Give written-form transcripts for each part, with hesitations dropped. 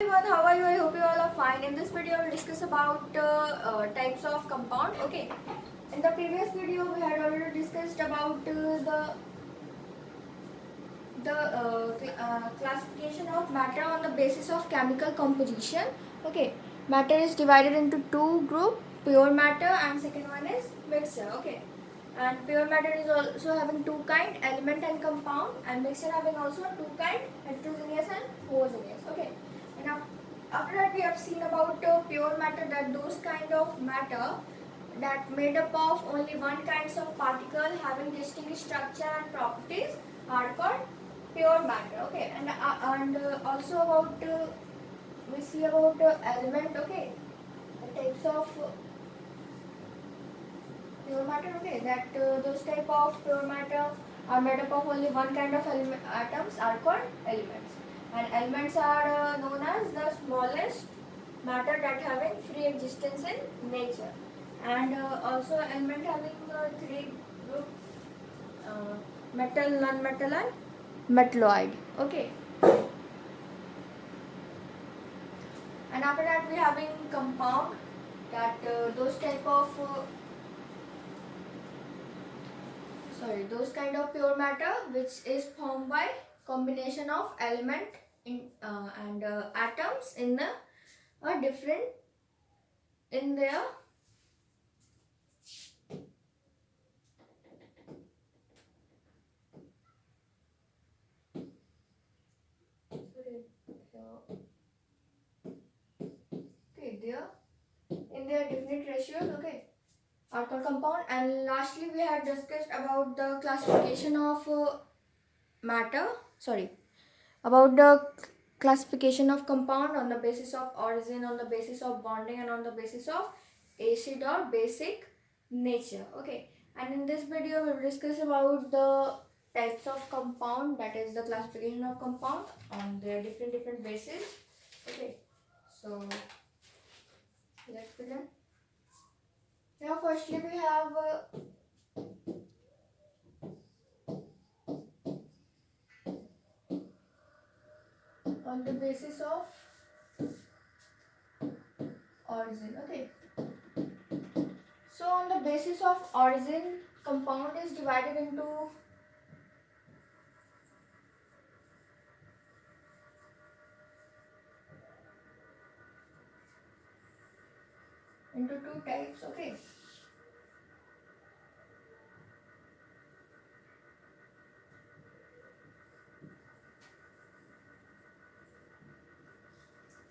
Everyone, how are you? I hope you all are fine. In this video, we'll discuss about types of compound. Okay. In the previous video, we had already discussed about the classification of matter on the basis of chemical composition. Okay. Matter is divided into two groups: pure matter and second one is mixture. Okay. And pure matter is also having two kind, element and compound, and mixture having also two kind, heterogeneous and homogeneous. Okay. And after that we have seen about pure matter, that those kind of matter that made up of only one kinds of particle having distinct structure and properties are called pure matter. Okay. And also about we see about element. Okay. The types of pure matter. Okay, that those type of pure matter are made up of only one kind of atoms are called elements, and elements are known as the smallest matter that having free existence in nature, and also element having three groups: metal, non-metal and metalloid. Okay, and after that we having compound, that those type of those kind of pure matter which is formed by combination of element and atoms in a different in their there in their different ratios. Okay, are called compound. And lastly we had discussed about the classification of matter sorry about the classification of compound on the basis of origin, on the basis of bonding, and on the basis of acid or basic nature. Okay, and in this video we will discuss about the types of compound, that is the classification of compound on their different bases. Okay, so let's begin. Now firstly we have on the basis of origin. Okay, so on the basis of origin, compound is divided into two types. Okay,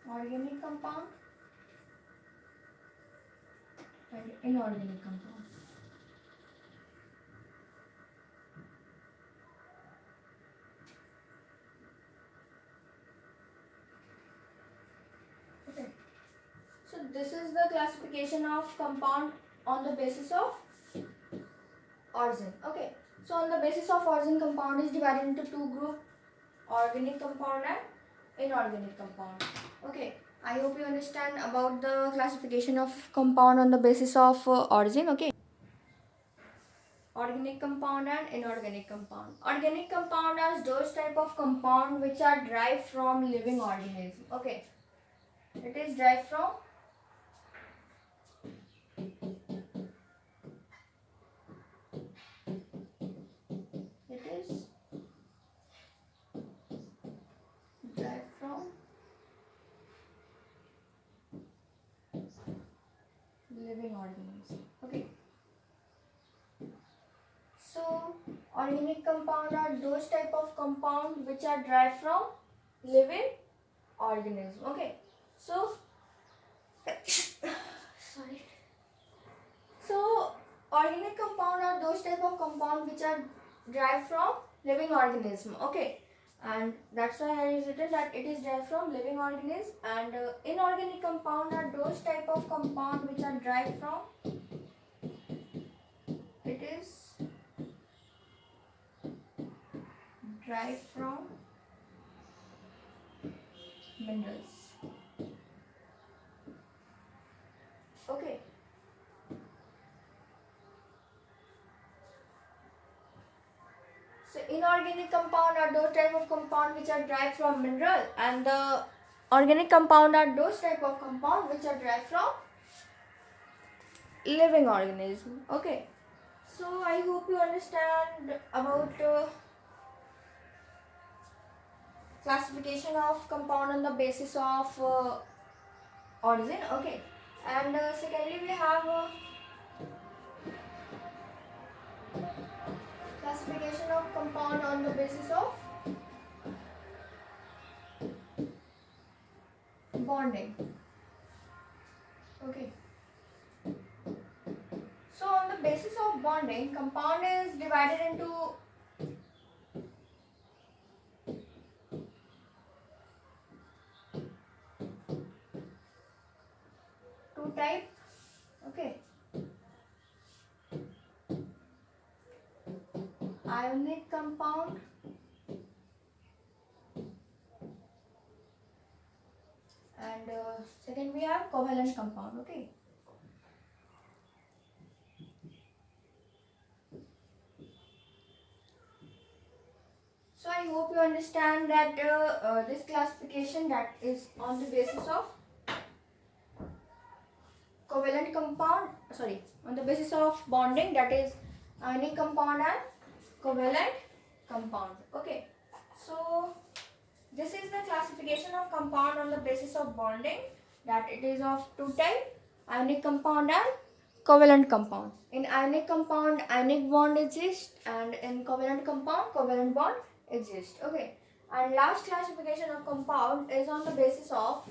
organic compound and inorganic compound. Okay, so this is the classification of compound on the basis of origin. Okay, so on the basis of origin, compound is divided into two groups: organic compound and inorganic compound. Okay, I hope you understand about the classification of compound on the basis of origin. Okay, organic compound and inorganic compound. Organic compound are those type of compound which are derived from living organism. Okay, it is derived from it is derived from living organism. Okay, so organic compound are those type of compound which are derived from living organism. Okay, so sorry. So organic compound are those type of compound which are derived from living organism. Okay, and that's why I is written that it is derived from living organism. And inorganic compound are those type of compound which are derived from it is derived from minerals. Okay, so inorganic compound are those type of compound which are derived from mineral, and the Organic compound are those type of compound which are derived from living organism. Okay, so I hope you understand about classification of compound on the basis of origin. Okay, and secondly we have classification of compound on the basis of bonding. Okay, so on the basis of bonding, compound is divided into two types. Okay, ionic compound and second we have covalent compound. Okay, so I hope you understand that this classification that is on the basis of covalent compound, sorry, on the basis of bonding, that is ionic compound and covalent compound. Okay, so this is the classification of compound on the basis of bonding, that it is of two types, ionic compound and covalent compound. In ionic compound, ionic bond exists, and in covalent compound, covalent bond exists. Okay, and last classification of compound is on the basis of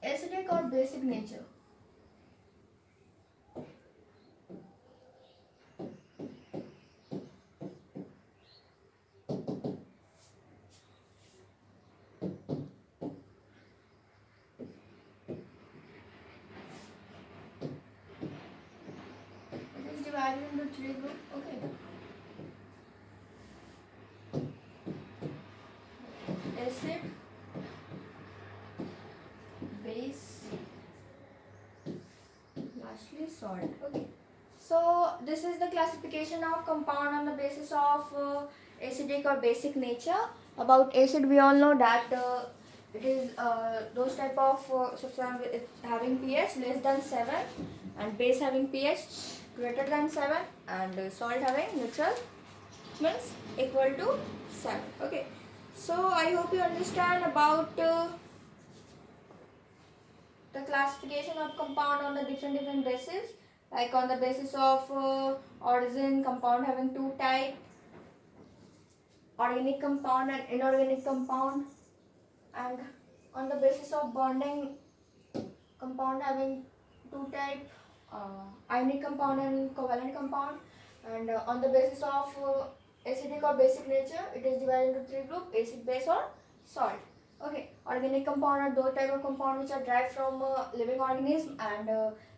acidic or basic nature. It is divided into three groups. Okay, acid, base, lastly salt. Okay, so this is the classification of compound on the basis of acidic or basic nature. About acid, we all know that it is those type of substance having pH less than 7, and base having pH greater than 7, and salt having neutral means equal to 7. Okay, so I hope you understand about the classification of compound on the different bases, like on the basis of origin, compound having two types, organic compound and inorganic compound, and on the basis of bonding, compound having two types, ionic compound and covalent compound, and on the basis of acidic or basic nature, it is divided into three groups: acid, base or salt. Okay, organic compound are those type of compound which are derived from living organism, and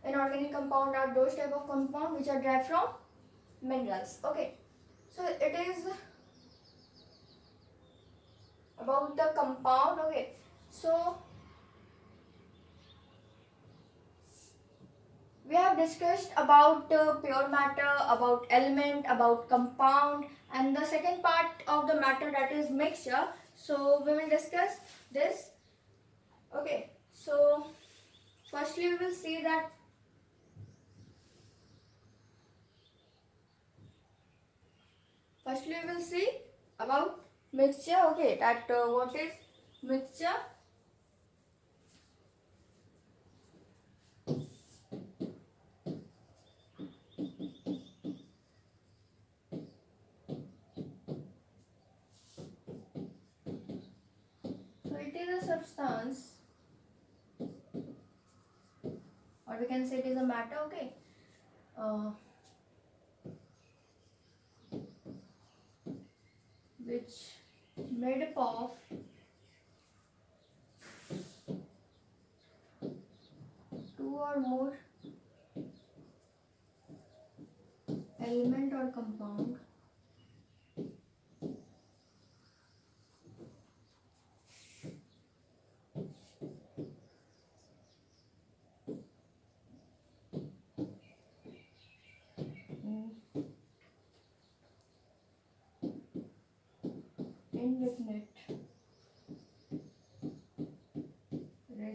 inorganic compound are those type of compound which are derived from minerals. Okay, so it is about the compound. Okay, so we have discussed about pure matter, about element, about compound, and the second part of the matter, that is mixture. So we will discuss this. Okay, so firstly we will see that about mixture. Okay, that what is mixture. So it is a substance, or we can say it is a matter. Okay, which made up of two or more element or compound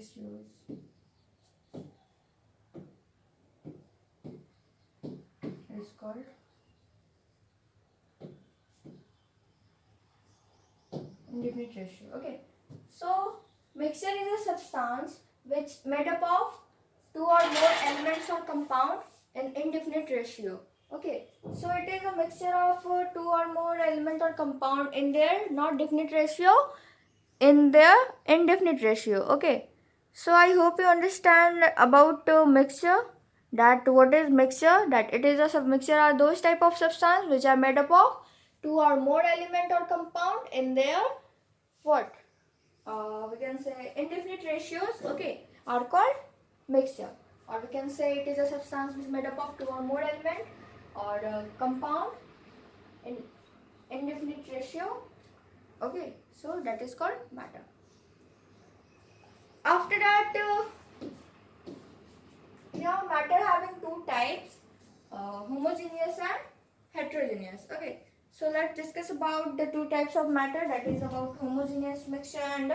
ratios is called indefinite ratio. Okay, so mixture is a substance which made up of two or more elements or compound in indefinite ratio. Okay, so it is a mixture of two or more element or compound in their not definite ratio, in their indefinite ratio. Okay, so I hope you understand about mixture, that what is mixture, that it is a submixture are those type of substance which are made up of two or more element or compound in their what we can say indefinite ratios, okay, are called mixture. Or we can say it is a substance which is made up of two or more element or compound in indefinite ratio. Okay, so that is called matter. After that, we have matter having two types, homogeneous and heterogeneous. Okay, so let's discuss about the two types of matter, that is about homogeneous mixture and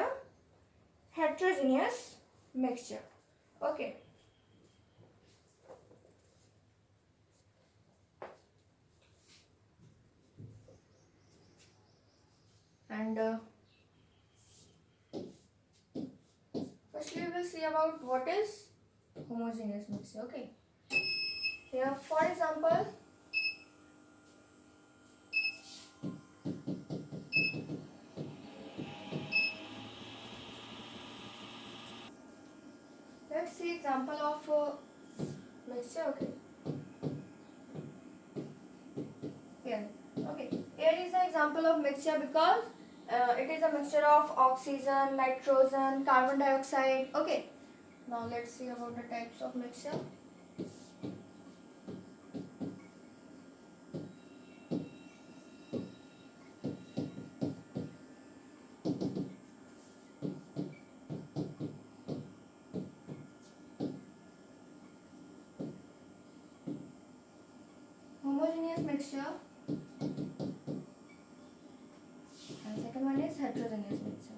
heterogeneous mixture. Okay, and firstly we will see about what is homogeneous mixture. Okay, here for example, let's see example of mixture. Okay, here. Okay, here is the example of mixture because it is a mixture of oxygen, nitrogen, carbon dioxide. Okay, now let's see about the types of mixture. Homogeneous mixture and second one is heterogeneous mixture.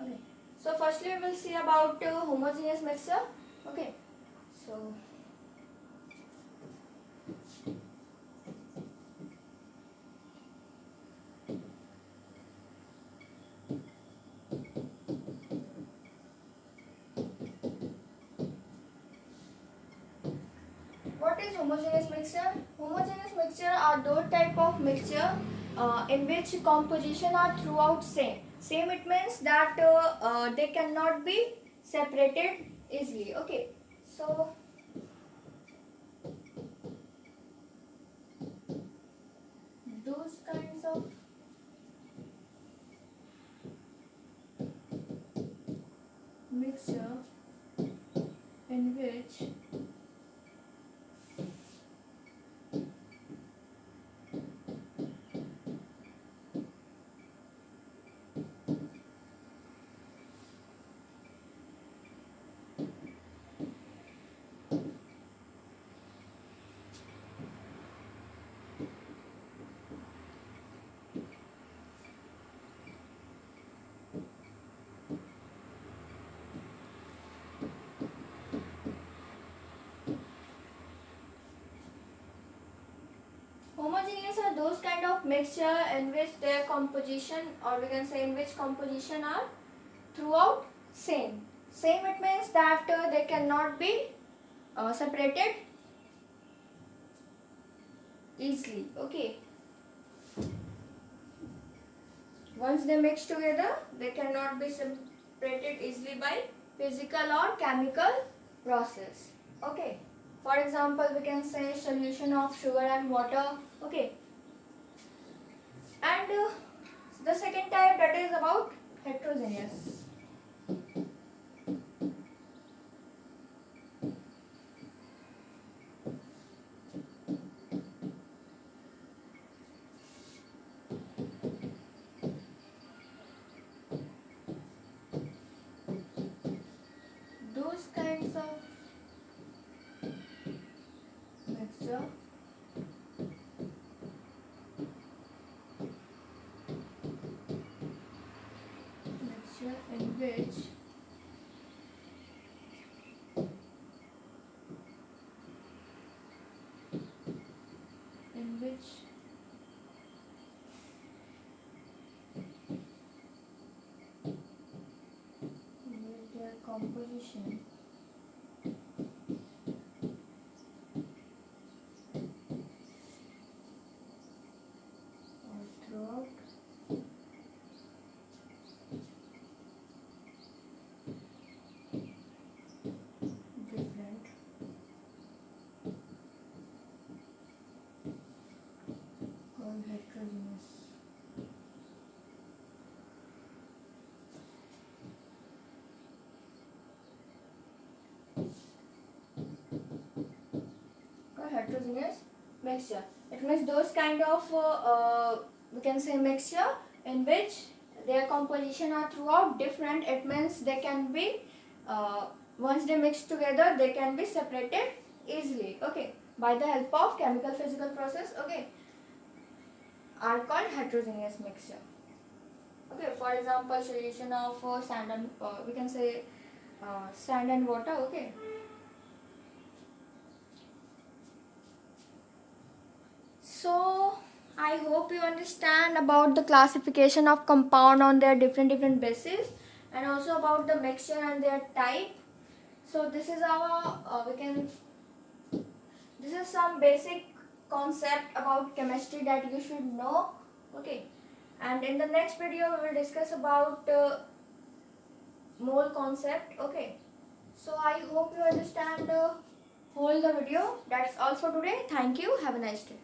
Okay, so firstly we will see about homogeneous mixture. Okay, so what is homogeneous mixture? Homogeneous mixture are those type of mixture in which composition are throughout same. Same it means that they cannot be separated easily. Okay, so those kinds of mixture in which homogeneous are those kind of mixture in which their composition, or we can say in which composition are throughout same. Same it means that they cannot be separated easily. Okay, once they mix together, they cannot be separated easily by physical or chemical process. Okay, for example we can say solution of sugar and water. Okay, and the second type, that is about heterogeneous. Those kinds of mixture mixture in which their composition or throughout different or heterogeneous. Or heterogeneous mixture. It means those kind of we can say mixture in which their composition are throughout different. It means they can be once they mix together, they can be separated easily. Okay, by the help of chemical physical process. Okay, are called heterogeneous mixture. Okay, for example, solution of sand and we can say sand and water. Okay. So I hope you understand about the classification of compound on their different bases, and also about the mixture and their type. So this is our this is some basic concept about chemistry that you should know. Okay, and in the next video we will discuss about mole concept. Okay, so I hope you understand whole the video. That's all for today. Thank you. Have a nice day.